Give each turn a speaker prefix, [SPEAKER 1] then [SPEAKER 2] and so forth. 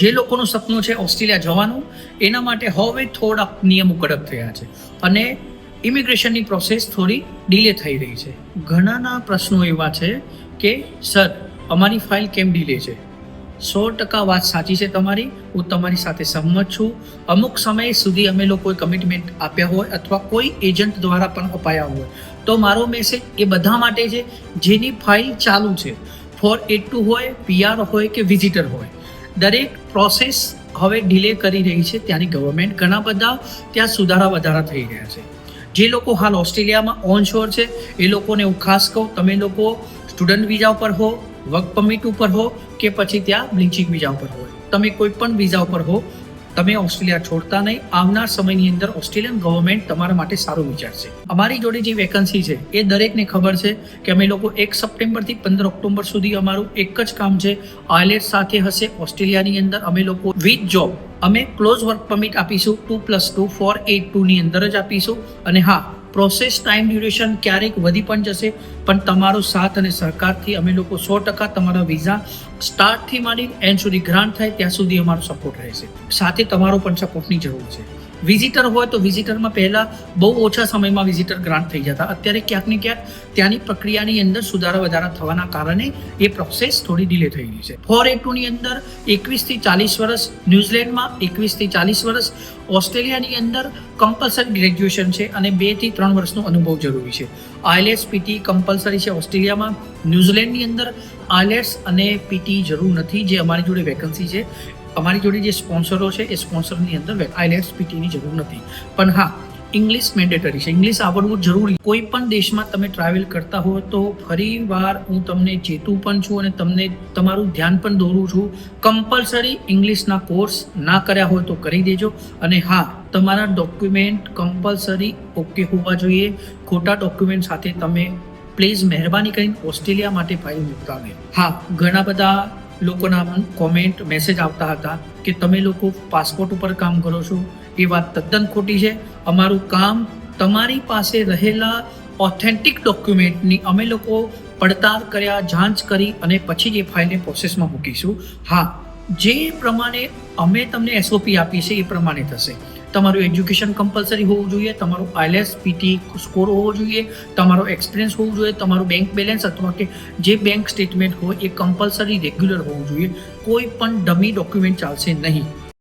[SPEAKER 1] જે લોકોનું સપનું છે ઓસ્ટ્રેલિયા જવાનું, એના માટે હવે થોડા નિયમો કડક થયા છે અને ઇમિગ્રેશનની પ્રોસેસ થોડી ડીલે થઈ રહી છે. ઘણાના પ્રશ્નો એવા છે કે સર અમારી ફાઇલ કેમ ડીલે છે? 100% વાત સાચી છે તમારી, હું તમારી સાથે સહમત છું. અમુક સમય સુધી અમે લોકોએ કમિટમેન્ટ આપ્યા હોય અથવા કોઈ એજન્ટ દ્વારા પણ અપાયા હોય, તો મારો મેસેજ એ બધા માટે છે જેની ફાઇલ ચાલુ છે, 482 હોય, PR હોય કે વિઝિટર હોય. દરેક પ્રોસેસ હવે ડીલે કરી રહી છે ત્યાંની ગવર્મેન્ટ. ઘણા બધા ત્યાં સુધારા વધારા થઈ રહ્યા છે. જે લોકો હાલ ઓસ્ટ્રેલિયામાં ઓન શોર છે એ લોકોને હું ખાસ કહું, તમે લોકો સ્ટુડન્ટ વિઝા ઉપર હો, વર્ક પરમિટ ઉપર હો કે પછી ત્યાં બ્લિચિંગ વિઝા ઉપર હોય, તમે કોઈ પણ વિઝા ઉપર હો, તમે ઓસ્ટ્રેલિયા છોડતા નહીં. આવનાર સમયની અંદર ઓસ્ટ્રેલિયન ગવર્મેન્ટ તમારા માટે સારું વિચારશે. અમારી જોડે જે વેકન્સી છે એ દરેકને ખબર છે કે અમે લોકો 1 સપ્ટેમ્બરથી 15 ઓક્ટોબર સુધી અમારું એક જ કામ છે, આઇલેટ્સ સાથે હશે. ઓસ્ટ્રેલિયાની અંદર અમે લોકો વિથ જોબ અમે ક્લોઝ વર્ક પરમિટ આપીશું, 2+2 482 ની અંદર જ આપીશું. અને હા, પ્રોસેસ ટાઈમ ડ્યુરેશન ક્યારેક વધી પણ જશે, પણ તમારો સાથ અને સહકારથી અમે લોકો 100% તમારા વિઝા સ્ટાર્ટથી માંડી એન્ડ સુધી ગ્રાન્ટ થાય ત્યાં સુધી અમારો સપોર્ટ રહેશે. સાથે તમારો પણ સપોર્ટની જરૂર છે. વિઝિટર હોય તો વિઝિટરમાં પહેલાં બહુ ઓછા સમયમાં વિઝિટર ગ્રાન્ટ થઈ જતા, અત્યારે ક્યાંક ને ક્યાંક ત્યાંની પ્રક્રિયાની અંદર સુધારા વધારા થવાના કારણે એ પ્રોસેસ થોડી ડીલે થઈ ગઈ છે. 482 ની અંદર 21 થી 40 વર્ષ, ન્યુઝીલેન્ડમાં 21 થી 40 વર્ષ, ઓસ્ટ્રેલિયાની અંદર કમ્પલસરી ગ્રેજ્યુએશન છે અને 2 થી 3 વર્ષનો અનુભવ જરૂરી છે. આઇલેટ્સ PT કમ્પલસરી છે ઓસ્ટ્રેલિયામાં. ન્યુઝીલેન્ડની અંદર આઇલેટ્સ અને PT જરૂર નથી. જે અમારી જોડે વેકન્સી છે, અમારી જોડે જે સ્પોન્સરો છે એ સ્પોન્સરની અંદર આઇલેટ્સ PTની જરૂર નથી. પણ હા, ઇંગ્લિશ મેન્ડેટરી છે, ઇંગ્લિશ આવડવું જરૂરી. કોઈ પણ દેશમાં તમે ટ્રાવેલ કરતા હો તો ફરી વાર હું તમને ચેતું પણ છું અને તમને તમારું ધ્યાન પણ દોરું છું, કમ્પલસરી ઇંગ્લિશના કોર્સ ના કર્યા હોય તો કરી દેજો. અને હા, તમારા ડોક્યુમેન્ટ કમ્પલસરી ઓકે હોવા જોઈએ. ખોટા ડોક્યુમેન્ટ સાથે તમે પ્લીઝ મહેરબાની કરીને ઓસ્ટ્રેલિયા માટે ફાઇલ મૂકતા નહીં. હા, ઘણા બધા લોકોના કોમેન્ટ મેસેજ આવતા હતા કે તમે લોકો પાસપોર્ટ ઉપર કામ કરો છો. એ વાત તદ્દન ખોટી છે. અમારું કામ તમારી પાસે રહેલા ઓથેન્ટિક ડોક્યુમેન્ટની અમે લોકો પડતાલ કર્યા, જાંચ કરી અને પછી જ એ ફાઇલને પ્રોસેસમાં મૂકીશું. હા, જે પ્રમાણે અમે તમને SOP આપી છે એ પ્રમાણે થશે. તમારું એજ્યુકેશન કમ્પલસરી હોવું જોઈએ, તમારું આઇલેટ્સ PT સ્કોર હોવો જોઈએ, તમારો એક્સપિરિયન્સ હોવું જોઈએ, તમારું બેંક બેલેન્સ અથવા કે જે બેંક સ્ટેટમેન્ટ હોય એ કમ્પલસરી રેગ્યુલર હોવું જોઈએ. કોઈ પણ ડમી ડોક્યુમેન્ટ ચાલશે નહીં.